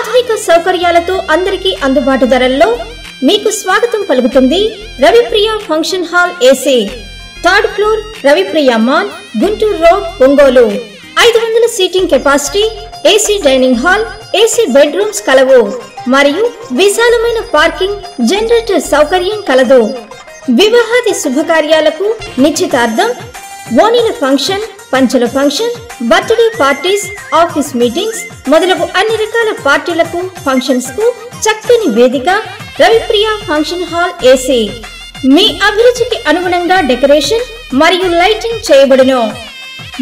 ఆధునిక సౌకర్యాలతో అందరికీ అందుబాటు ధరల్లో మీకు స్వాగతం పలుకుతుంది Ravipriya function hall AC, third floor, Ravipriya mall, Guntur road, Ongole. 500 seating capacity, AC dining hall, AC bedrooms కలవు మరియు విశాలమైన పార్కింగ్, జనరేటర్ సౌకర్యం కలదు. వివాహాది శుభకార్యాలకు, నిశ్చితార్థం, ఓణీల ఫంక్షన్, పంచల function, birthday parties, office meetings మొదలగు అన్ని రకాల పార్టీలకు, ఫంక్షన్స్ కు చక్కని వేదిక రవిప్రియ ఫంక్షన్ హాల్ ఏసీ. మీ అభిరుచికి అనుగుణంగా డెకరేషన్ మరియు లైటింగ్ చేయబడును.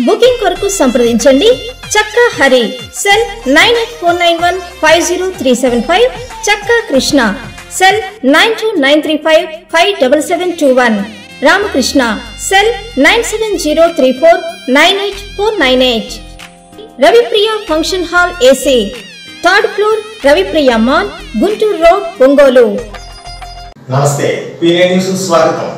బుకింగ్ కొరకు సంప్రదించండి చక్కా హరి, సెల్ 9849150375, చక్కా Krishna, cell 9293557721, Ramakrishna, cell 9703498498. Ravipriya function hall AC, third floor, Ravipriya mall, Guntur road, Ongole. నమస్తే, పీనే న్యూస్ స్వాగతం.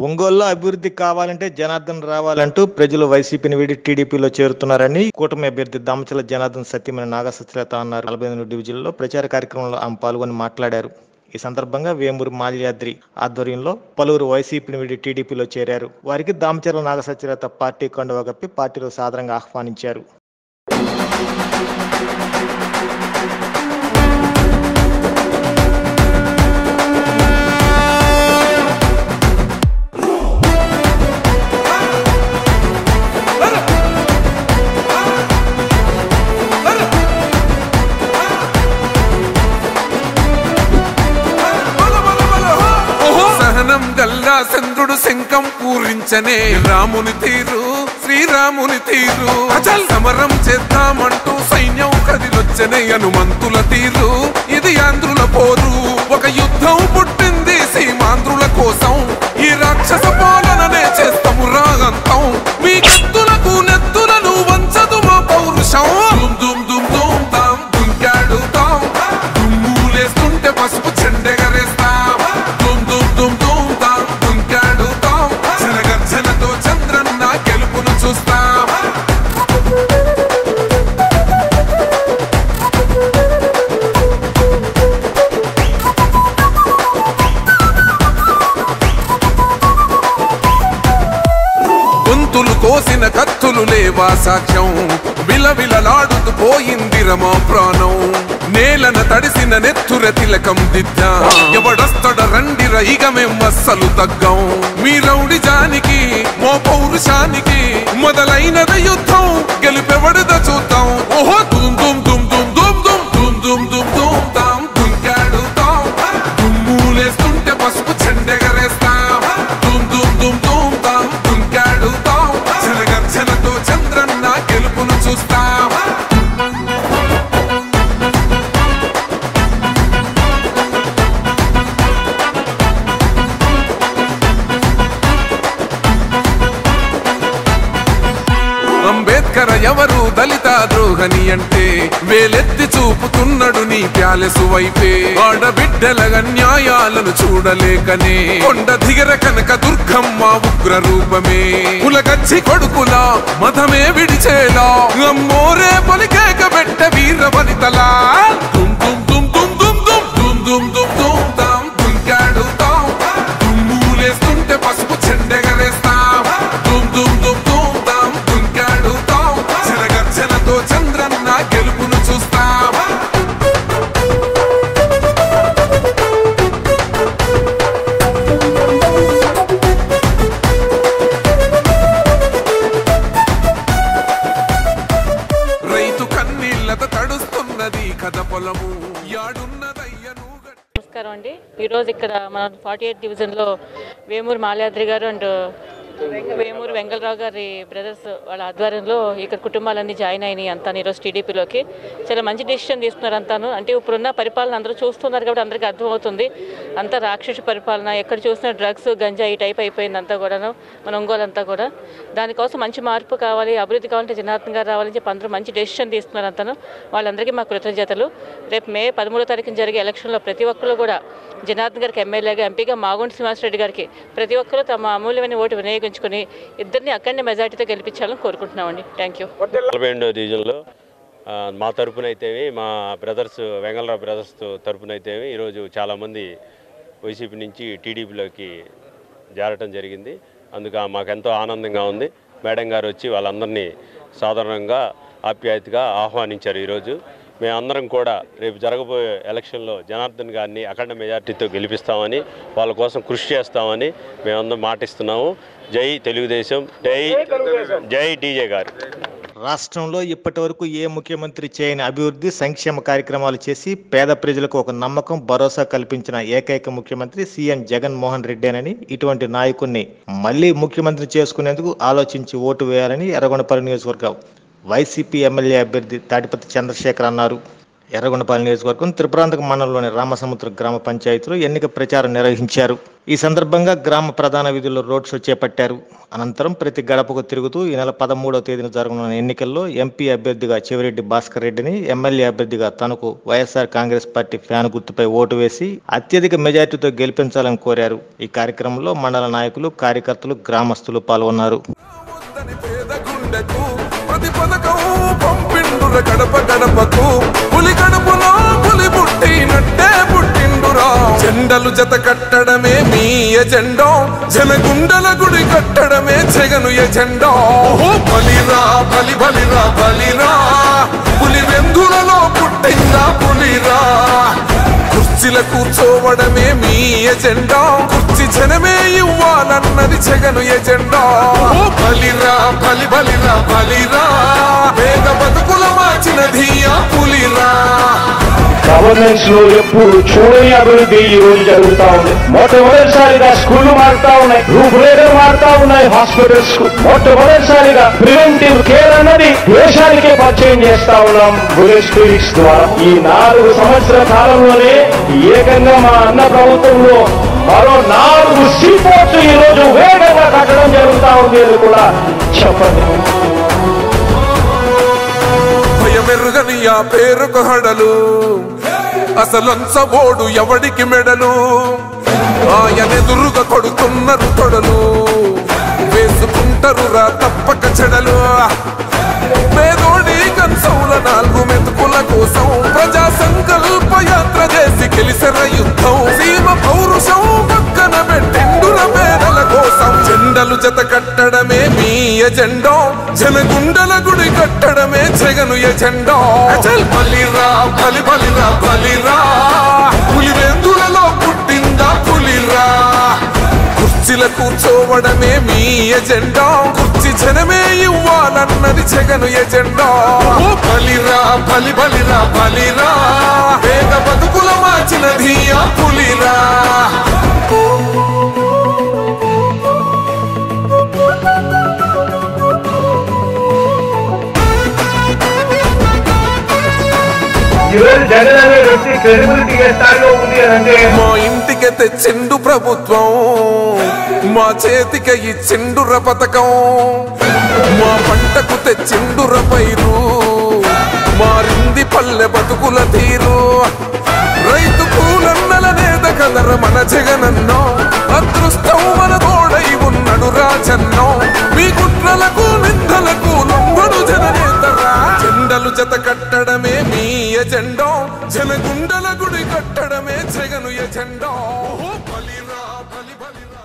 ఒంగోలులో అభివృద్ధి కావాలంటే జనార్దన్ రావాలంటూ ప్రజలు వైసీపీని వీడి టీడీపీలో చేరుతున్నారని కూటమి అభ్యర్థి దామచల జనార్దన్ సత్యమని నాగసత్యలత అన్నారు. 48 డివిజన్లో ప్రచార కార్యక్రమంలో ఆమె పాల్గొని మాట్లాడారు. ఈ సందర్భంగా వేమూరు మాల్యాద్రి ఆధ్వర్యంలో పలువురు వైసీపీని వీడి టీడీపీలో చేరారు. వారికి దామచల నాగసత్యలత పార్టీ కండువా కప్పి పార్టీలో సాదరంగా ఆహ్వానించారు. చంద్రుడు శంఖం పూరించనే రాముని తీరు, శ్రీరాముని తీరు. అచల్ సమరం చేద్దామంటూ సైన్యం కదిలొచ్చనే హనుమంతుల తీరు. ఇది ఆంధ్రుల పోరు, ఒక యుద్ధం పుట్టింది సీమాంధ్రుల కోసం. ఈ రాక్షస పాలననే చేస్తాము రాగంతం. మీ కత్తులకు నెత్తులను వంచదు మా పౌరుషం. దుమ్ దుమ్ దుమ్ తాం దుంకాడుతాం, దుమ్ములేస్తుంటే పసుపు చెండెగరేస్తాం. దుమ్ దుమ్ దుమ్ దుమ్ తాం దుంకాడుతాం, జనగర్జనతో చంద్రన్న గెలుపును చూస్తాం. గొంతులు కోసిన కత్తులు లేవా సాక్ష్యం, విలవిలలాడుతూ పోయింది రమా ప్రాణం. నేలన తడిసిన నెత్తుర తిలకం దిద్దా, ఎవడొస్తడ రండి రైగ మేం అస్సలు తగ్గం. మీ రౌడి జానికి మో పౌరుషానికి మొదలైనద యుద్ధం, గెలుపెవడద చూద్దాం. ఓహో దుమ్ దుమ్ దుమ్ దుమ్ దుమ్ దుమ్ దుమ్ దుమ్ దుమ్ దుమ్ తాం దుంకాడుతాం, దుమ్ములేస్తుంటే పసుపు చెండెగరేస్తాం. దుమ్ దుమ్ దుమ్ దుమ్ తాం దుంకాడుతాం, జనగర్జనతో చంద్రన్న గెలుపును చూస్తాం. అంబేద్కర్ ఎవరు దళిత ద్రోహని అంటే వేలెత్తి చూపుతున్నాడు నీ ప్యాలెసు వైపే. ఆడబిడ్డల న్యాయాలను చూడలేకనే కొండ దిగర కనక దుర్గమ్మ ఉగ్ర రూపమే. కులగచ్చి కొడుకులా మతమే విడిచేలా అమ్మోరే పలికేక పెట్ట వీర వనితలా. దుమ్ దుమ్ దుమ్ దుమ్ దుమ్ దుమ్ దుమ్ దుమ్ దుమ్ దుమ్ తాం దుంకాడుతాం, దుమ్ములేస్తుంటే పసుపు చెండెగరేస్తాం. దుమ్ దుమ్ దుమ్ దుమ్ తాం దుంకాడుతాం, జనగర్జనతో చంద్రన్న గెలుపును చూస్తాం. రైతు కన్నీళ్లతో తడుస్తున్నది కథ పొలము, యాడున్నదయ్యను. నమస్కారం అండి. ఈరోజు ఇక్కడ మన 48 డివిజన్లో వేమూరు మాల్యాద్రి గారు అండ్ వేమూరు వెంగళరావు గారి బ్రదర్స్ వాళ్ళ ఆధ్వర్యంలో ఇక్కడ కుటుంబాలన్నీ జాయిన్ అయినాయి అంతా ఈరోజు టీడీపీలోకి. చాలా మంచి డెసిషన్ తీసుకున్నారు అంతాను. అంటే ఇప్పుడున్న పరిపాలన అందరూ చూస్తున్నారు కాబట్టి అందరికీ అర్థమవుతుంది. అంతా రాక్షస పరిపాలన, ఎక్కడ చూసినా డ్రగ్స్, గంజా ఈ టైప్ అయిపోయింది అంతా కూడాను మన ఒంగోలు అంతా కూడా. దానికోసం మంచి మార్పు కావాలి, అభివృద్ధి కావాలంటే జనార్దన్ గారు రావాలని చెప్పి అందరూ మంచి డెసిషన్ తీసుకున్నారు అంతాను. వాళ్ళందరికీ మా కృతజ్ఞతలు. రేపు మే 13వ తారీఖున జరిగే ఎలక్షన్లో ప్రతి ఒక్కరు కూడా జనార్దన్ గారికి ఎమ్మెల్యేగా, ఎంపీగా మాగుంట శ్రీనివాసరెడ్డి గారికి ప్రతి ఒక్కరూ తమ అమూల్యమైన ఓటు వినియోగించుకుని ఇద్దరిని అక్కడనే మెజార్టీతో గెలిపించాలని కోరుకుంటున్నామండి. Thank you. 48వ డివిజన్లో మా తరపునైతేవి మా బ్రదర్స్ వెంగళరావు బ్రదర్స్ తరపునైతేవి ఈరోజు చాలామంది వైసీపీ నుంచి టీడీపీలోకి చేరటం జరిగింది. అందుకు మాకెంతో ఆనందంగా ఉంది. మేడం గారు వచ్చి వాళ్ళందరినీ సాధారణంగా ఆప్యాయతగా ఆహ్వానించారు. ఈరోజు మేమందరం కూడా రేపు జరగబోయే ఎలక్షన్లో జనార్దన్ గారిని అఖండ మెజార్టీతో గెలిపిస్తామని, వాళ్ళ కోసం కృషి చేస్తామని మేమందరం మాటిస్తున్నాము. జై తెలుగుదేశం, జై డీజే గారు. రాష్ట్రంలో ఇప్పటి వరకు ఏ ముఖ్యమంత్రి చేయని అభివృద్ధి సంక్షేమ కార్యక్రమాలు చేసి పేద ప్రజలకు ఒక నమ్మకం, భరోసా కల్పించిన ఏకైక ముఖ్యమంత్రి సీఎం జగన్మోహన్ రెడ్డేనని, ఇటువంటి నాయకుడిని మళ్లీ ముఖ్యమంత్రి చేసుకునేందుకు ఆలోచించి ఓటు వేయాలని ఎర్రగొండపల్లి నియోజకవర్గం వైసీపీ ఎమ్మెల్యే అభ్యర్థి తాడిపత్రి చంద్రశేఖర్ అన్నారు. ఎర్రగొండపల్లి నియోజకవర్గం త్రిపురాంతక మండలంలోని రామసముద్ర గ్రామ పంచాయతీలో ఎన్నిక ప్రచారం నిర్వహించారు. ఈ సందర్భంగా గ్రామ ప్రధాన వీధుల్లో రోడ్ షో చేపట్టారు. అనంతరం ప్రతి గడపకు తిరుగుతూ ఈ నెల 13వ తేదీన జరగనున్న ఎన్నికల్లో ఎంపీ అభ్యర్థిగా చెవిరెడ్డి భాస్కర్ రెడ్డిని, ఎమ్మెల్యే అభ్యర్థిగా తనకు వైఎస్ఆర్ కాంగ్రెస్ పార్టీ ఫ్యాన్ గుర్తుపై ఓటు వేసి అత్యధిక మెజార్టీతో గెలిపించాలని కోరారు. ఈ కార్యక్రమంలో మండల నాయకులు, కార్యకర్తలు, గ్రామస్తులు పాల్గొన్నారు. ప్రతి పథకం పంపిండుర గడప గడపకు, పులి గడపలో పులి పుట్టినట్టే పుట్టిండురా. జెండలు జత కట్టడమే మీ ఎజెండా, జనగుండల గుడి కట్టడమే జగను ఎజెండా. బలిరా బలి బలిరా బలిరా, పులి వెందులలో పుట్టిందా పులిరా. కుర్చీల కూర్చోవడమే మీ ఎజెండా, కుర్చీ జనమే ఇవ్వాలన్నది జగను ఎజెండా. బలిరా బలి బలిరా బలిరా, పేద బతుకుల మార్చినది ఆ పులిరా. గవర్నెన్స్ లో ఎప్పుడు చూడని అభివృద్ధి ఈ రోజు జరుగుతా ఉంది. మొట్టమొదటిసారిగా స్కూళ్లు మారుతా ఉన్నాయి, రూపురేఖలు మారుతా ఉన్నాయి. హాస్పిటల్స్ కు మొట్టమొదటిసారిగా ప్రివెంటివ్ కేర్ అన్నది దేశానికే పరిచయం చేస్తా ఉన్నాం బుల్లెట్ క్లినిక్స్ ద్వారా. ఈ 4 సంవత్సరాల కాలంలోనే ఏకంగా మా అన్న ప్రభుత్వంలో మరో 4 సీపోర్ట్స్ ఈ రోజు వేగంగా కట్టడం జరుగుతా ఉంది అని కూడా చెప్పండి. భయమెరుగని ఆ పేరుకు హడలు, అసలంచబోడు ఎవడికి మెడలు. ఆయనెదురుగా కొడుతున్నారు తొడలు, వేసుకుంటారు రా తప్పక చెడలు. పేదోడి కంచౌల 4 మెతుకుల కోసం ప్రజా సంకల్ప యాత్ర చేసి గెలిసిన యుద్ధం. సీమ పౌరుషం పక్కన పెట్టిండుర పేదల కోసం. జెండలు జత కట్టడమే మీ ఎజెండా, జనగుండల గుడి కట్టడమే జగను ఎజెండా. బలిరా బలి బలిరా బలిరా, పులి వెందులలో పుట్టిందా పులిరా. కుర్చీల కూర్చోవడమే మీ ఎజెండా, కుర్చీ జనమే ఇవ్వాలన్నది జగను ఎజెండా. బలిరా బలి బలిరా బలిరా, పేద బతుకుల మార్చినది ఆ పులిరా. జగన్ అనే వ్యక్తి క్రెడిబిలిటీ ఏ స్థాయిలో ఉంది అంటే, మా ఇంటికి తెచ్చిండు ప్రభుత్వం, మా చేతికి ఇచ్చిండుర పథకం. మా పంటకు తెచ్చిండుర పైరు, మారింది పల్లె బతుకుల తీరు. రైతు కూలన్నల నేత కదర మన జగనన్నో, అదృష్టం మన తోడై ఉన్నడు రాజన్నో. మీ కుట్రలకు నిందలకు లొంగడు జననేతరా. జెండలు జత కట్టడమే మీ ఎజెండా, జనగుండల గుడి కట్టడమే జగను ఎజెండా. బలిరా బలి బలిరా.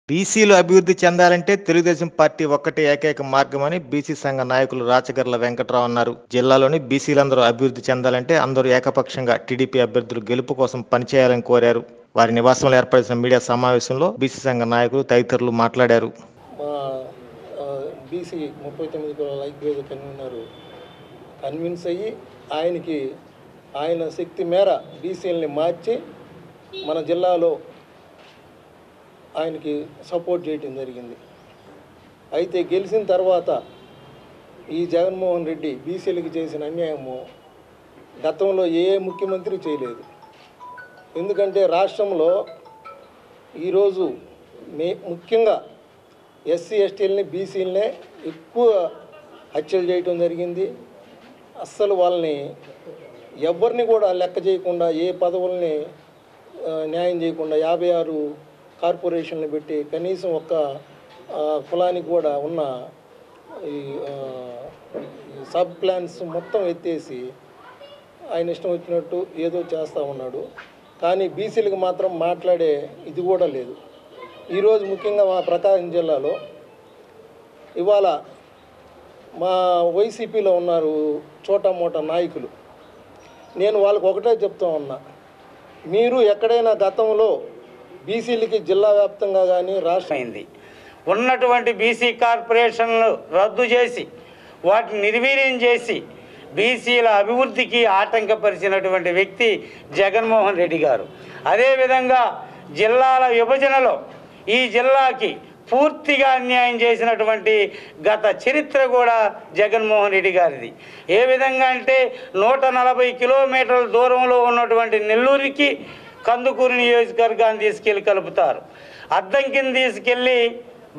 బీసీలు అభివృద్ధి చెందాలంటే తెలుగుదేశం పార్టీ ఒక్కటే ఏకైక మార్గమని బీసీ సంఘ నాయకులు రాచగర్ల వెంకట్రావు అన్నారు. జిల్లాలోని బీసీలందరూ అభివృద్ధి చెందాలంటే అందరూ ఏకపక్షంగా టీడీపీ అభ్యర్థులు గెలుపు కోసం పనిచేయాలని కోరారు. వారి నివాసంలో ఏర్పడిన మీడియా సమావేశంలో బీసీ సంఘ నాయకులు తదితరులు మాట్లాడారు. బీసీ 39 కులాల ఐక్యవేద కన్వీనర్ కన్విన్స్ అయ్యి ఆయన శక్తి మేర బీసీలని మార్చి మన జిల్లాలో ఆయనకి సపోర్ట్ చేయడం జరిగింది. అయితే గెలిచిన తర్వాత ఈ జగన్మోహన్ రెడ్డి బీసీలకి చేసిన అన్యాయము గతంలో ఏ ముఖ్యమంత్రి చేయలేదు. ఎందుకంటే రాష్ట్రంలో ఈరోజు ముఖ్యంగా ఎస్సీ ఎస్టీలని బీసీలనే ఎక్కువ హత్యలు చేయటం జరిగింది. అస్సలు వాళ్ళని ఎవరిని కూడా లెక్క చేయకుండా, ఏ పదవుల్ని న్యాయం చేయకుండా 56 కార్పొరేషన్లు పెట్టి కనీసం ఒక్క కులానికి కూడా ఉన్న ఈ సబ్ ప్లాన్స్ మొత్తం ఎత్తేసి ఆయన ఇష్టం వచ్చినట్టు ఏదో చేస్తూ ఉన్నాడు. కానీ బీసీలకు మాత్రం మాట్లాడే ఇది కూడా లేదు. ఈరోజు ముఖ్యంగా మా ప్రకాశం జిల్లాలో ఇవాళ మా వైసీపీలో ఉన్నారు చోటా మోటా నాయకులు. నేను వాళ్ళకు ఒకటే చెప్తా ఉన్నా, మీరు ఎక్కడైనా గతంలో బీసీలకి జిల్లా వ్యాప్తంగా కానీ రాష్ట్రమైంది ఉన్నటువంటి బీసీ కార్పొరేషన్లు రద్దు చేసి వాటిని నిర్వీర్యం చేసి బీసీల అభివృద్ధికి ఆటంకపరిచినటువంటి వ్యక్తి జగన్మోహన్ రెడ్డి గారు. అదేవిధంగా జిల్లాల విభజనలో ఈ జిల్లాకి పూర్తిగా అన్యాయం చేసినటువంటి గత చరిత్ర కూడా జగన్మోహన్ రెడ్డి గారిది. ఏ విధంగా అంటే 140 కిలోమీటర్ల దూరంలో ఉన్నటువంటి నెల్లూరుకి కందుకూరు నియోజకవర్గాన్ని తీసుకెళ్ళి కలుపుతారు. అద్దంకిని తీసుకెళ్ళి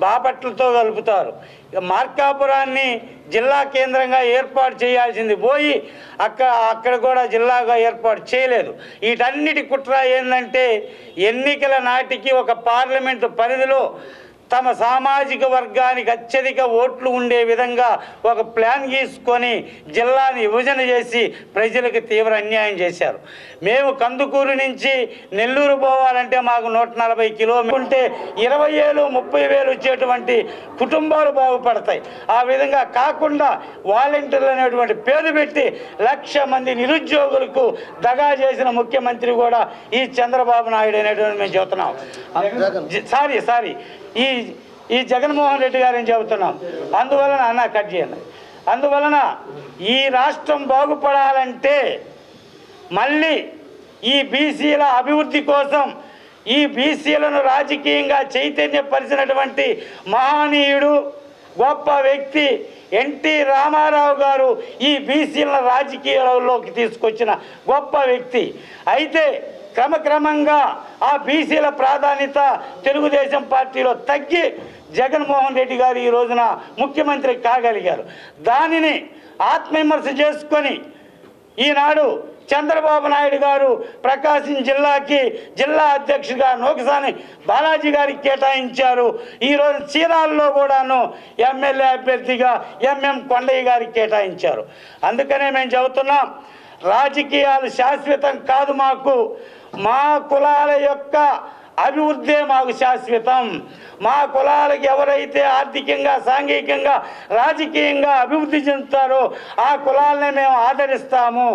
బాపట్లతో కలుపుతారు. మార్కాపురాన్ని జిల్లా కేంద్రంగా ఏర్పాటు చేయాల్సింది పోయి అక్కడ కూడా జిల్లాగా ఏర్పాటు చేయలేదు. వీటన్నిటి కుట్ర ఏంటంటే ఎన్నికల నాటికి ఒక పార్లమెంటు పరిధిలో తమ సామాజిక వర్గానికి అత్యధిక ఓట్లు ఉండే విధంగా ఒక ప్లాన్ గీసుకొని జిల్లాని విభజన చేసి ప్రజలకు తీవ్ర అన్యాయం చేశారు. మేము కందుకూరు నుంచి నెల్లూరు పోవాలంటే మాకు 140 కిలోమీటర్లు ఉంటే 20,000 30,000 వచ్చేటువంటి కుటుంబాలు బాగుపడతాయి. ఆ విధంగా కాకుండా వాలంటీర్లు అనేటువంటి పేరు పెట్టి 1,00,000 మంది నిరుద్యోగులకు దగా చేసిన ముఖ్యమంత్రి కూడా ఈ చంద్రబాబు నాయుడు అనేటువంటి మేము చెబుతున్నాం. సారీ ఈ జగన్మోహన్ రెడ్డి గారు ఏం చెబుతున్నాం. అందువలన కట్ చేయండి. అందువలన ఈ రాష్ట్రం బాగుపడాలంటే మళ్ళీ ఈ బీసీల అభివృద్ధి కోసం ఈ బీసీలను రాజకీయంగా చైతన్యపరిచినటువంటి మహనీయుడు గొప్ప వ్యక్తి ఎన్టీ రామారావు గారు ఈ బీసీలను రాజకీయాల్లోకి తీసుకొచ్చిన గొప్ప వ్యక్తి. అయితే క్రమక్రమంగా ఆ బీసీల ప్రాధాన్యత తెలుగుదేశం పార్టీలో తగ్గి జగన్మోహన్ రెడ్డి గారు ఈ రోజున ముఖ్యమంత్రి కాగలిగారు. దానిని ఆత్మవిమర్శ చేసుకొని ఈనాడు చంద్రబాబు నాయుడు గారు ప్రకాశం జిల్లాకి జిల్లా అధ్యక్షుడిగా నోకసాని బాలాజీ గారికి కేటాయించారు. ఈరోజు చీరాల్లో కూడాను ఎమ్మెల్యే అభ్యర్థిగా ఎంఎం కొండయ్య గారికి కేటాయించారు. అందుకనే మేము చెబుతున్నాం, రాజకీయాలు శాశ్వతం కాదు. మా కులాల యొక్క అభివృద్ధే మాకు శాశ్వతం. మా కులాలకు ఎవరైతే ఆర్థికంగా సాంఘికంగా రాజకీయంగా అభివృద్ధి చెందుతారో ఆ కులాలనే మేము ఆదరిస్తాము.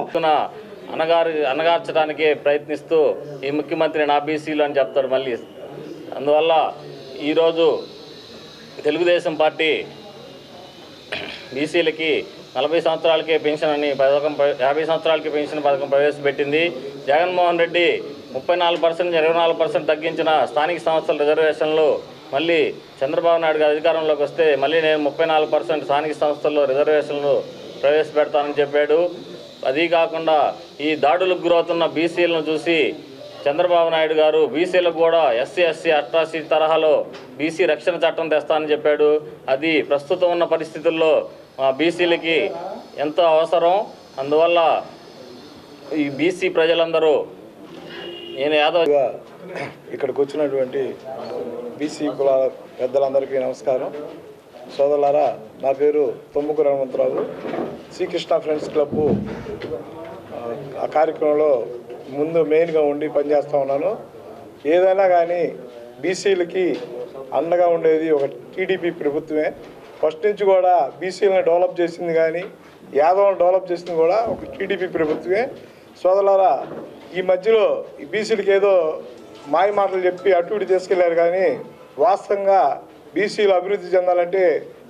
అనగార్చడానికి ప్రయత్నిస్తూ ఈ ముఖ్యమంత్రి నా బీసీలు అని చెప్తారు మళ్ళీ. అందువల్ల ఈరోజు తెలుగుదేశం పార్టీ బీసీలకి 40 సంవత్సరాలకే పెన్షన్ అని పథకం 50 సంవత్సరాలకి పెన్షన్ పథకం ప్రవేశపెట్టింది. జగన్మోహన్ రెడ్డి 34% 24% తగ్గించిన స్థానిక సంస్థల రిజర్వేషన్లు మళ్ళీ చంద్రబాబు నాయుడు గారు అధికారంలోకి వస్తే మళ్ళీ నేను 34% స్థానిక సంస్థల్లో రిజర్వేషన్లు ప్రవేశపెడతానని చెప్పాడు. అదీ కాకుండా ఈ దాడులకు గురవుతున్న బీసీలను చూసి చంద్రబాబు నాయుడు గారు బీసీలకు కూడా ఎస్సీ అట్రాసిటీ తరహాలో బీసీ రక్షణ చట్టం తెస్తానని చెప్పాడు. అది ప్రస్తుతం ఉన్న పరిస్థితుల్లో బీసీలకి ఎంతో అవసరం. అందువల్ల ఈ బీసీ ప్రజలందరూ నేను యాదవ్గా ఇక్కడికి వచ్చినటువంటి బీసీ కుల పెద్దలందరికీ నమస్కారం. సోదరులారా, నా పేరు తొమ్ముకూరు హనుమంతరావు. శ్రీకృష్ణ ఫ్రెండ్స్ క్లబ్ ఆ కార్యక్రమంలో ముందు మెయిన్గా ఉండి పనిచేస్తూ ఉన్నాను. ఏదైనా కానీ బీసీలకి అండగా ఉండేది ఒక టీడీపీ ప్రభుత్వమే. ఫస్ట్ నుంచి కూడా బీసీలను డెవలప్ చేసింది కానీ యాదవ్లను డెవలప్ చేసింది కూడా ఒక టీడీపీ ప్రభుత్వమే. సోదరులారా, ఈ మధ్యలో ఈ బీసీలకి ఏదో మాయ మాటలు చెప్పి అటు ఇటు తీసుకెళ్లారు కానీ వాస్తవంగా బీసీలు అభివృద్ధి చెందాలంటే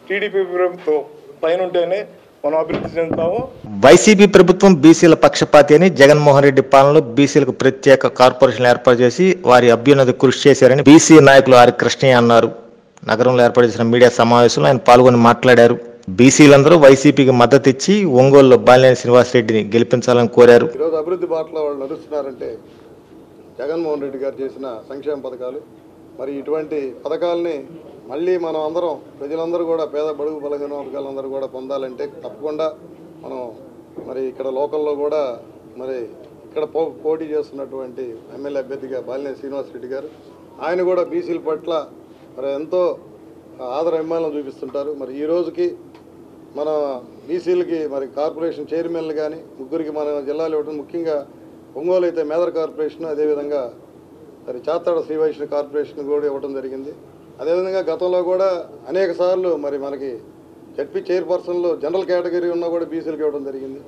టీడీపీ ప్రభుత్వం పైన ఉంటేనే మనం అభివృద్ధి చెందుతాము. వైసీపీ ప్రభుత్వం బీసీల పక్షపాతి అని జగన్మోహన్ రెడ్డి పాలనలో బీసీలకు ప్రత్యేక కార్పొరేషన్ ఏర్పాటు చేసి వారి అభ్యున్నతి కృషి చేశారని బీసీ నాయకులు ఆర్ కృష్ణయ్య అన్నారు. నగరంలో ఏర్పాటు చేసిన మీడియా సమావేశంలో ఆయన పాల్గొని మాట్లాడారు. బీసీలందరూ వైసీపీకి మద్దతు ఇచ్చి ఒంగోలులో బాలినేని శ్రీనివాసరెడ్డిని గెలిపించాలని కోరారు. ఈరోజు అభివృద్ధి బాటలో వాళ్ళు నడుస్తున్నారంటే జగన్మోహన్ రెడ్డి గారు చేసిన సంక్షేమ పథకాలు. మరి ఇటువంటి పథకాలని మళ్ళీ మనం అందరం ప్రజలందరూ కూడా పేద బడుగు బలహీన వర్గాలందరూ కూడా పొందాలంటే తప్పకుండా మనం మరి ఇక్కడ లోకల్లో కూడా మరి ఇక్కడ పోటీ చేస్తున్నటువంటి ఎమ్మెల్యే అభ్యర్థిగా బాలినేని శ్రీనివాసరెడ్డి గారు, ఆయన కూడా బీసీల పట్ల మరి ఎంతో ఆదర అభిమానం చూపిస్తుంటారు. మరి ఈ రోజుకి మన బీసీలకి మరి కార్పొరేషన్ చైర్మన్లు కానీ ముగ్గురికి మన జిల్లాలో ఇవ్వడం, ముఖ్యంగా ఒంగోలు అయితే మేదర్ కార్పొరేషన్, అదేవిధంగా మరి చాతాడ శ్రీవైష్ణవ కార్పొరేషన్ కూడా ఇవ్వడం జరిగింది. అదేవిధంగా గతంలో కూడా అనేక సార్లు మరి మనకి జడ్పీ చైర్పర్సన్లు జనరల్ కేటగిరీ ఉన్నా కూడా బీసీలకు ఇవ్వడం జరిగింది.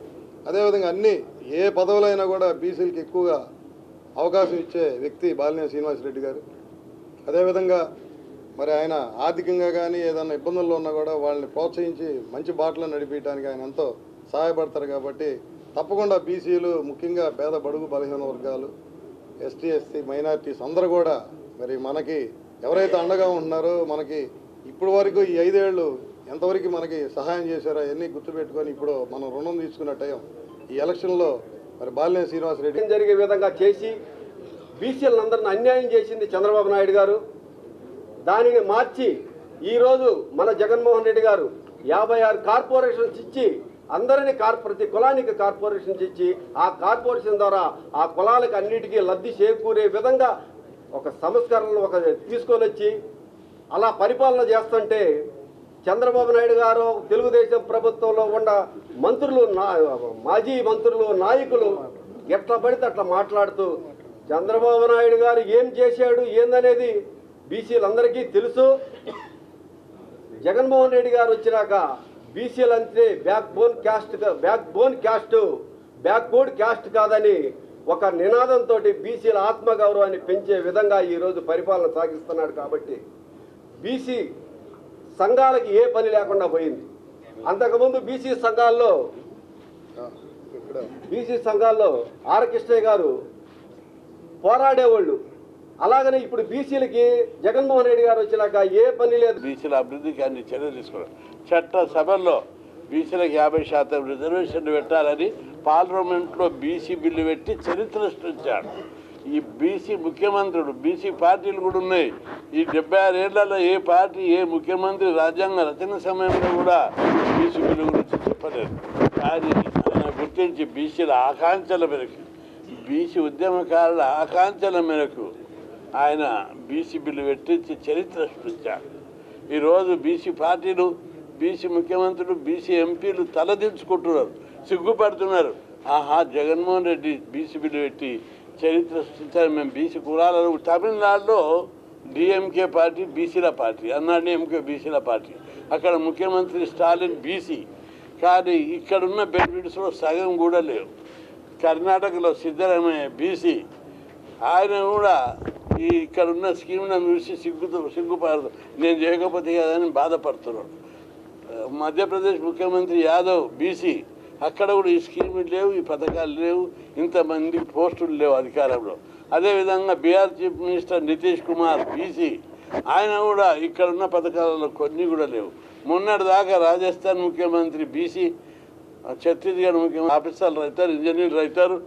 అదేవిధంగా అన్ని ఏ పదవులైనా కూడా బీసీలకి ఎక్కువగా అవకాశం ఇచ్చే వ్యక్తి బాలినేని శ్రీనివాసరెడ్డి గారు. అదేవిధంగా మరి ఆయన ఆర్థికంగా కానీ ఏదైనా ఇబ్బందుల్లో ఉన్నా కూడా వాళ్ళని ప్రోత్సహించి మంచి బాటలో నడిపించడానికి ఆయన ఎంతో సహాయపడతారు. కాబట్టి తప్పకుండా బీసీలు, ముఖ్యంగా పేద బడుగు బలహీన వర్గాలు, ఎస్టీ ఎస్సీ మైనారిటీస్ అందరూ కూడా మరి మనకి ఎవరైతే అండగా ఉంటున్నారో, మనకి ఇప్పుడు వరకు ఈ 5 ఏళ్ళు ఎంతవరకు మనకి సహాయం చేశారో అవన్నీ గుర్తుపెట్టుకొని ఇప్పుడు మనం రుణం తీసుకున్న టైం ఈ ఎలక్షన్లో మరి బాలినేని శ్రీనివాసరెడ్డి జరిగే విధంగా చేసి బీసీలందరిని అన్యాయం చేసింది చంద్రబాబు నాయుడు గారు. దానిని మార్చి ఈరోజు మన జగన్మోహన్ రెడ్డి గారు 56 కార్పొరేషన్స్ ఇచ్చి అందరినీ ప్రతి కులానికి కార్పొరేషన్స్ ఇచ్చి ఆ కార్పొరేషన్ ద్వారా ఆ కులాలకు అన్నిటికీ లబ్ధి చేకూరే విధంగా ఒక సంస్కరణలు తీసుకొని వచ్చి అలా పరిపాలన చేస్తుంటే చంద్రబాబు నాయుడు గారు తెలుగుదేశం ప్రభుత్వంలో ఉన్న మంత్రులు, మాజీ మంత్రులు, నాయకులు ఎట్లా పడితే అట్లా మాట్లాడుతూ చంద్రబాబు నాయుడు గారు ఏం చేశాడు ఏందనేది బీసీలందరికీ తెలుసు. జగన్మోహన్ రెడ్డి గారు వచ్చినాక బీసీలంటే బ్యాక్బోన్ క్యాస్ట్ కాదని ఒక నినాదంతో బీసీల ఆత్మగౌరవాన్ని పెంచే విధంగా ఈరోజు పరిపాలన సాగిస్తున్నాడు. కాబట్టి బీసీ సంఘాలకి ఏ పని లేకుండా పోయింది. అంతకుముందు బీసీ సంఘాల్లో ఆర్ కృష్ణయ్య గారు పోరాడేవాళ్ళు. అలాగనే ఇప్పుడు బీసీలకి జగన్మోహన్ రెడ్డి గారు వచ్చినాక ఏ పని లేదు. బీసీల అభివృద్ధికి అన్ని చర్యలు తీసుకున్నారు. చట్ట సభల్లో బీసీలకు 50% రిజర్వేషన్లు పెట్టాలని పార్లమెంట్లో బీసీ బిల్లు పెట్టి చరిత్ర సృష్టించాడు. ఈ బీసీ ముఖ్యమంత్రులు, బీసీ పార్టీలు కూడా ఉన్నాయి. ఈ 76 ఏళ్లలో ఏ పార్టీ, ఏ ముఖ్యమంత్రి రాజ్యాంగ రచన సమయంలో కూడా బీసీ బిల్లు గురించి చెప్పలేదు. కానీ ఆయన గుర్తించి బీసీల ఆకాంక్షల మేరకు, బీసీ ఉద్యమకారుల ఆకాంక్షల మేరకు ఆయన బీసీ బిల్లు పెట్టించి చరిత్ర సృష్టించాడు. ఈరోజు బీసీ పార్టీలు, బీసీ ముఖ్యమంత్రులు, బీసీ ఎంపీలు తలదించుకుంటున్నారు, సిగ్గుపడుతున్నారు. ఆహా, జగన్మోహన్ రెడ్డి బీసీ బిల్లు పెట్టి చరిత్ర సృష్టించారు. మేము బీసీ కులాలను తమిళనాడులో డిఎంకే పార్టీ బీసీల పార్టీ, అన్నాడీఎంకే బీసీల పార్టీ. అక్కడ ముఖ్యమంత్రి స్టాలిన్ బీసీ. కానీ ఇక్కడున్న బెనిఫిట్స్లో సగం కూడా లేవు. కర్ణాటకలో సిద్ధరామయ్య బీసీ, ఆయన కూడా ఈ ఇక్కడున్న స్కీమ్లను చూసి సిగ్గుపడదు, నేను చేయకపోతే కదని బాధపడుతున్నాడు. మధ్యప్రదేశ్ ముఖ్యమంత్రి యాదవ్ బీసీ, అక్కడ కూడా ఈ స్కీములు లేవు, ఈ పథకాలు లేవు, ఇంతమంది పోస్టులు లేవు అధికారంలో. అదేవిధంగా Bihar chief minister Nitish Kumar BC, ఆయన కూడా ఇక్కడున్న పథకాలలో కొన్ని కూడా లేవు. మొన్నటిదాకా రాజస్థాన్ ముఖ్యమంత్రి బీసీ, ఛత్తీస్గఢ్ ముఖ్యమంత్రి ఆఫీసర్లు అవుతారు, ఇంజనీర్లు అవుతారు,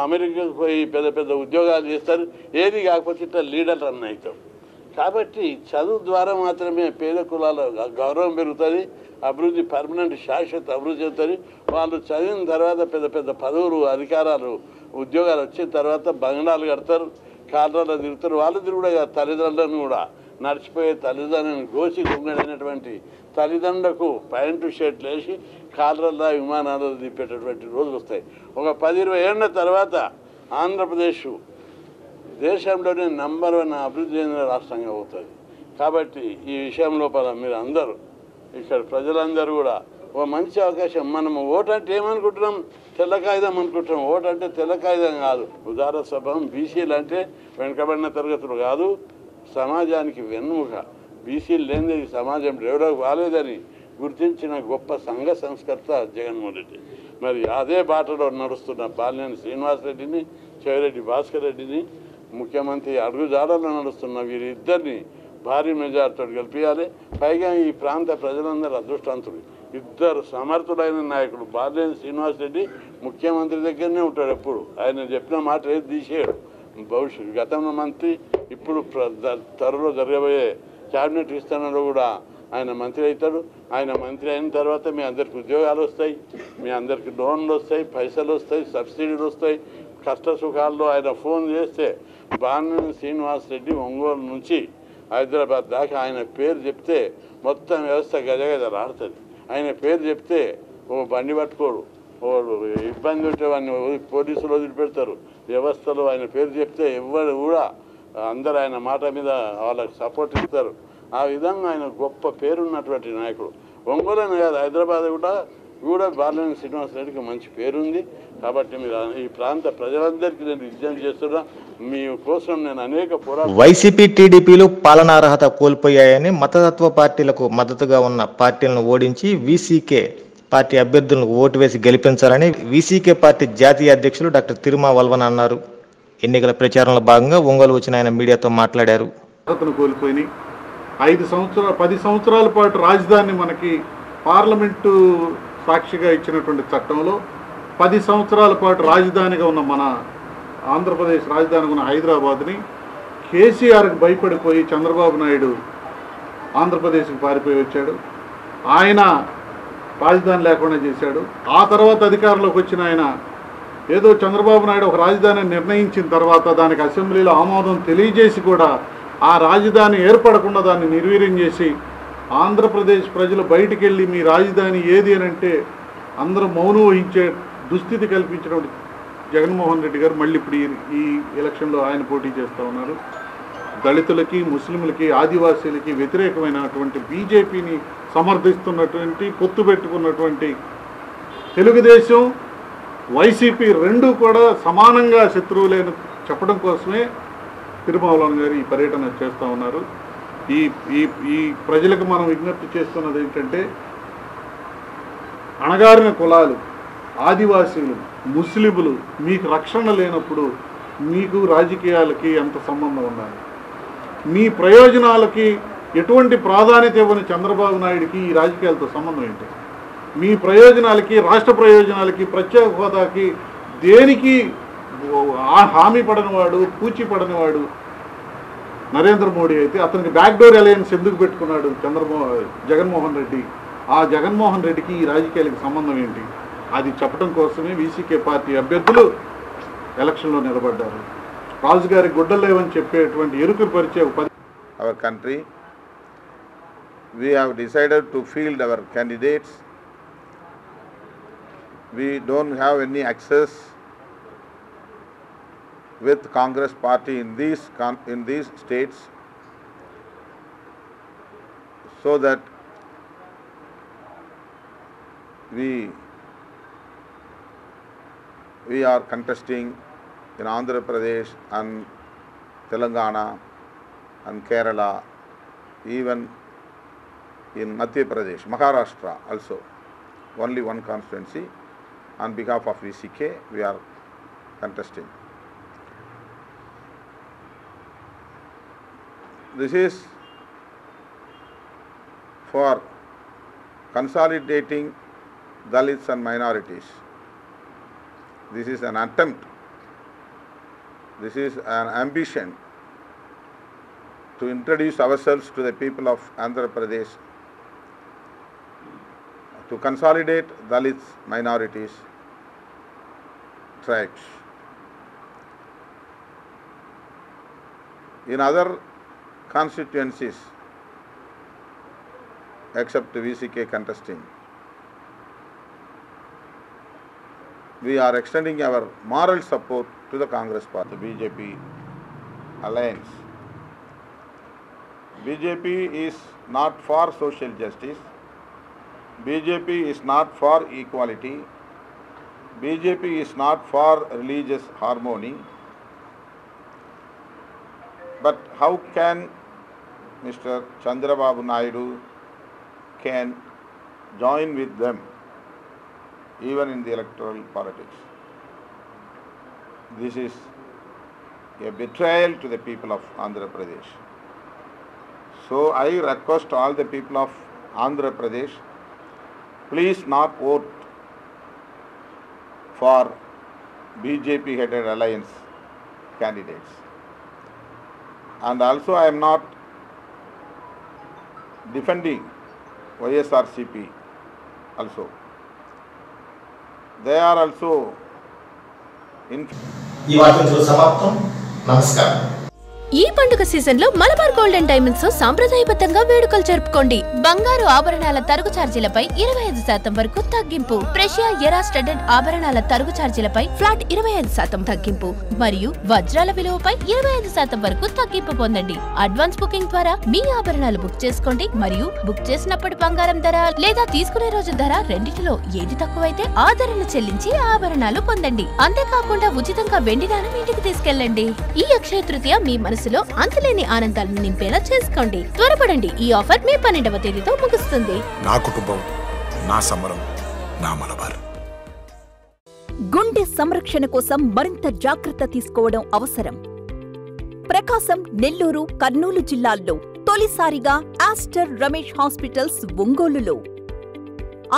అమెరికాకు పోయి పెద్ద పెద్ద ఉద్యోగాలు చేస్తారు. ఏది కాకపోతే ఇట్లా లీడర్లు అన్న అవుతాం. కాబట్టి చదువు ద్వారా మాత్రమే పేద కులాల గౌరవం పెరుగుతుంది, అభివృద్ధి పర్మనెంట్ శాశ్వత అభివృద్ధి అవుతుంది. వాళ్ళు చదివిన తర్వాత పెద్ద పెద్ద పదవులు, అధికారాలు, ఉద్యోగాలు వచ్చిన తర్వాత బంగ్లాలు కడతారు, కార్లలో తిరుగుతారు. వాళ్ళు తిరుగుగా తల్లిదండ్రులను కూడా నడిచిపోయే తల్లిదండ్రులను గోసి గుంగడైనటువంటి తల్లిదండ్రులకు ప్యాంటు షర్ట్లు వేసి కార్లలో విమానాలలో దింపేటటువంటి రోజులు వస్తాయి. ఒక 10-20 ఏళ్ల తర్వాత ఆంధ్రప్రదేశ్ దేశంలోనే నంబర్ 1 అభివృద్ధి చెందిన రాష్ట్రంగా అవుతుంది. కాబట్టి ఈ విషయం లోపల మీరు అందరూ, ఇక్కడ ప్రజలందరూ కూడా ఒక మంచి అవకాశం. మనం ఓటు అంటే ఏమనుకుంటున్నాం? తెల్ల కాగితం అనుకుంటున్నాం. ఓటు అంటే తెల్ల కాగితం కాదు. ఉదార స్వభావం. బీసీలు అంటే వెనుకబడిన తరగతులు కాదు, సమాజానికి వెన్నుముక. బీసీలు లేనిది సమాజం డెవలప్ కాలేదని గుర్తించిన గొప్ప సంఘ సంస్కర్త జగన్మోహన్ రెడ్డి. మరి అదే బాటలో నడుస్తున్న బాలినేని శ్రీనివాసరెడ్డిని, చెవిరెడ్డి భాస్కర్ రెడ్డిని, ముఖ్యమంత్రి అడుగుజాడల్లో నడుస్తున్న వీరిద్దరిని భారీ మెజార్టీతో గెలిపించాలి. పైగా ఈ ప్రాంత ప్రజలందరూ అదృష్టవంతులు. ఇద్దరు సమర్థులైన నాయకులు. బాలినేని శ్రీనివాసరెడ్డి ముఖ్యమంత్రి దగ్గరనే ఉంటాడు ఎప్పుడు. ఆయన చెప్పిన మాట ఏది తీసేయడు. భవిష్యత్తు గతంలో మంత్రి, ఇప్పుడు త్వరలో జరగబోయే క్యాబినెట్ విస్తరణలో కూడా ఆయన మంత్రి అవుతాడు. ఆయన మంత్రి అయిన తర్వాత మీ అందరికి ఉద్యోగాలు వస్తాయి, మీ అందరికి లోన్లు వస్తాయి, పైసలు వస్తాయి, సబ్సిడీలు వస్తాయి. కష్ట సుఖాల్లో ఆయన ఫోన్ చేస్తే బాలినేని శ్రీనివాసరెడ్డి ఒంగోలు నుంచి హైదరాబాద్ దాకా ఆయన పేరు చెప్తే మొత్తం వ్యవస్థ గజగజలాడుతుంది. ఆయన పేరు చెప్తే ఓ బండి పట్టుకోడు, ఓ ఇబ్బంది ఉంటే వాడిని పోలీసులు వదిలిపెడతారు. వ్యవస్థలో ఆయన పేరు చెప్తే ఎవరు కూడా అందరూ ఆయన మాట మీద వాళ్ళకి సపోర్ట్ ఇస్తారు. ఆ విధంగా ఆయన గొప్ప పేరున్నటువంటి నాయకుడు. ఒంగోలునే కాదు, హైదరాబాద్ కూడా బాలినేని శ్రీనివాస్ రెడ్డికి మంచి పేరుంది. కాబట్టి మీరు ఈ ప్రాంత ప్రజలందరికీ నేను విజ్ఞప్తి చేస్తున్నా, మీ కోసం నేను అనేక వైసీపీ టీడీపీలు పాలనార్హత కోల్పోయాయని మతతత్వ పార్టీలకు మద్దతుగా ఉన్న పార్టీలను ఓడించి వీసీకే పార్టీ అభ్యర్థులను ఓటు వేసి గెలిపించాలని వీసీకే పార్టీ జాతీయ అధ్యక్షులు డాక్టర్ తిరుమా వల్వన్ అన్నారు. ఎన్నికల ప్రచారంలో భాగంగా ఒంగోలు వచ్చిన ఆయన మీడియాతో మాట్లాడారు. కోల్పోయి 10 సంవత్సరాల పాటు రాజధాని మనకి పార్లమెంటు సాక్షిగా ఇచ్చినటువంటి చట్టంలో 10 సంవత్సరాల పాటు రాజధానిగా ఉన్న మన ఆంధ్రప్రదేశ్ రాజధానిగా ఉన్న హైదరాబాద్ని కేసీఆర్కి భయపడిపోయి చంద్రబాబు నాయుడు ఆంధ్రప్రదేశ్కి పారిపోయి వచ్చాడు. ఆయన రాజధాని లేకుండా చేశాడు. ఆ తర్వాత అధికారంలోకి వచ్చిన ఆయన ఏదో చంద్రబాబు నాయుడు ఒక రాజధాని నిర్ణయించిన తర్వాత దానికి అసెంబ్లీలో ఆమోదం తెలియజేసి కూడా ఆ రాజధాని ఏర్పడకుండా దాన్ని నిర్వీర్యం చేసి ఆంధ్రప్రదేశ్ ప్రజలు బయటికి వెళ్ళి మీ రాజధాని ఏది అని అంటే అందరూ మౌనం వహించే దుస్థితి కల్పించినటువంటి జగన్మోహన్ రెడ్డి గారు మళ్ళీ ఇప్పుడు ఈ ఎలక్షన్లో ఆయన పోటీ చేస్తూ ఉన్నారు. దళితులకి, ముస్లింలకి, ఆదివాసీలకి వ్యతిరేకమైనటువంటి బీజేపీని సమర్థిస్తున్నటువంటి, పొత్తు పెట్టుకున్నటువంటి తెలుగుదేశం, వైసీపీ రెండూ కూడా సమానంగా శత్రువులేని చెప్పడం కోసమే తిరుమావళవన్ గారు ఈ పర్యటన చేస్తూ ఉన్నారు. ఈ ప్రజలకు మనం విజ్ఞప్తి చేస్తున్నది ఏంటంటే, అణగారిన కులాలు, ఆదివాసీలు, ముస్లింలు మీకు రక్షణ లేనప్పుడు మీకు రాజకీయాలకి ఎంత సంబంధం ఉండాలి? మీ ప్రయోజనాలకి ఎటువంటి ప్రాధాన్యత ఇవ్వని చంద్రబాబు నాయుడికి ఈ రాజకీయాలతో సంబంధం ఏంటి? మీ ప్రయోజనాలకి, రాష్ట్ర ప్రయోజనాలకి, ప్రత్యేక హోదాకి దేనికి హామీ పడనివాడు, పూచి పడనివాడు నరేంద్ర మోడీ అయితే అతనికి బ్యాక్డోర్ అలయన్స్ ఎందుకు పెట్టుకున్నాడు జగన్మోహన్ రెడ్డి? ఆ జగన్మోహన్ రెడ్డికి ఈ రాజకీయాలకు సంబంధం ఏంటి? అది చెప్పడం కోసమే వీసీకే పార్టీ అభ్యర్థులు ఎలక్షన్లో నిలబడ్డారు. రాజుగారి గుడ్డలేవని చెప్పేటువంటి ఎరుకులు పరిచే our country. We have decided to field our candidates. We don't have any access with Congress party in these states, so that we are contesting in Andhra Pradesh and Telangana and Kerala, even in Madhya Pradesh, Maharashtra also, only one constituency. On behalf of VCK, we are contesting. This is for consolidating Dalits and minorities. This is an attempt, this is an ambition to introduce ourselves to the people of Andhra Pradesh, to consolidate Dalits, minorities, tribes. In other constituencies, except VCK contesting, we are extending our moral support to the Congress party, the BJP alliance. BJP is not for social justice. BJP is not for equality. BJP is not for religious harmony. But how can Mr. Chandrababu Naidu can join with them even in the electoral politics? This is a betrayal to the people of Andhra Pradesh. So I request all the people of Andhra Pradesh, please not vote for BJP headed alliance candidates. And also I am not defending YSRCP also. They are also ఈ వార్తలు సమాప్తం. నమస్కారం. ఈ పండుగ season లో Malabar golden diamonds సాంప్రదాయబద్ధంగా వేడుకలు జరుపుకోండి. బంగారు ఆభరణాల తరుగు ఛార్జీలపై 25% వరకు తగ్గింపు. ప్రెషియా ఎరా స్టడ్డెడ్ ఆభరణాల తరుగు ఛార్జీలపై ఫ్లాట్ 25% తగ్గింపు మరియు వజ్రాల విలువపై 25% వరకు తగ్గింపు పొందండి. అడ్వాన్స్ బుకింగ్ ద్వారా మీ ఆభరణాలు బుక్ చేసుకోండి మరియు బుక్ చేసినప్పటి బంగారం ధర లేదా తీసుకునే రోజు ధర రెండిటిలో ఏది తక్కువైతే ఆ ధరను చెల్లించి ఆభరణాలు పొందండి. అంతేకాకుండా ఉచితంగా వెండి నాణెం ఇంటికి తీసుకెళ్లండి. ఈ అక్షయ తృతీయ మీ మనసులో అంతులేని ఆనందాలను నింపేలా చేసుకోండి. త్వరపడండి, ఈ ఆఫర్ మే 12వ తేదీతో ముగుస్తుంది. నా కుటుంబం, నా సమరం, నా మలబార్. గుండె సంరక్షణ కోసం మరింత జాగ్రత్త తీసుకోవడం అవసరం. ప్రకాశం, నెల్లూరు, కర్నూలు జిల్లాల్లో తొలిసారిగా ఆస్టర్ రమేష్ హాస్పిటల్స్ ఒంగోలులో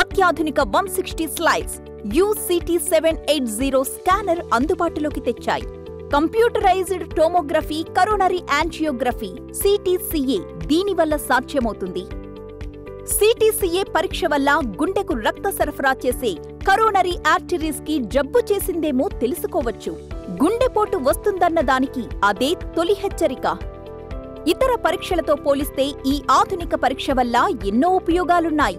అత్యాధునిక 160 స్లైడ్స్ UCT 780 స్కానర్ అందుబాటులోకి తెచ్చాయి. Computerised tomography, coronary angiography, CTCA దీనివల్ల సాధ్యమవుతుంది. CTCA పరీక్ష వల్ల గుండెకు రక్త సరఫరా చేసే కరోనరీ ఆర్టరీస్ కి జబ్బు చేసిందేమో తెలుసుకోవచ్చు. గుండెపోటు వస్తుందన్న దానికి అదే తొలి హెచ్చరిక. ఇతర పరీక్షలతో పోలిస్తే ఈ ఆధునిక పరీక్ష వల్ల ఎన్నో ఉపయోగాలున్నాయి.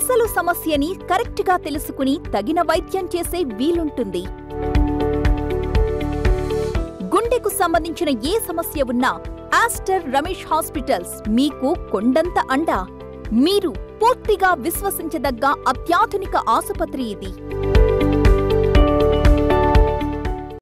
అసలు సమస్యని కరెక్ట్గా తెలుసుకుని తగిన వైద్యం చేసే వీలుంటుంది. గుండెకు సంబంధించిన ఏ సమస్య ఉన్నా ఆస్టర్ రమేష్ హాస్పిటల్స్ మీకు కొండంత అండ. మీరు పూర్తిగా విశ్వసించదగ్గ అత్యాధునిక ఆసుపత్రి ఇది.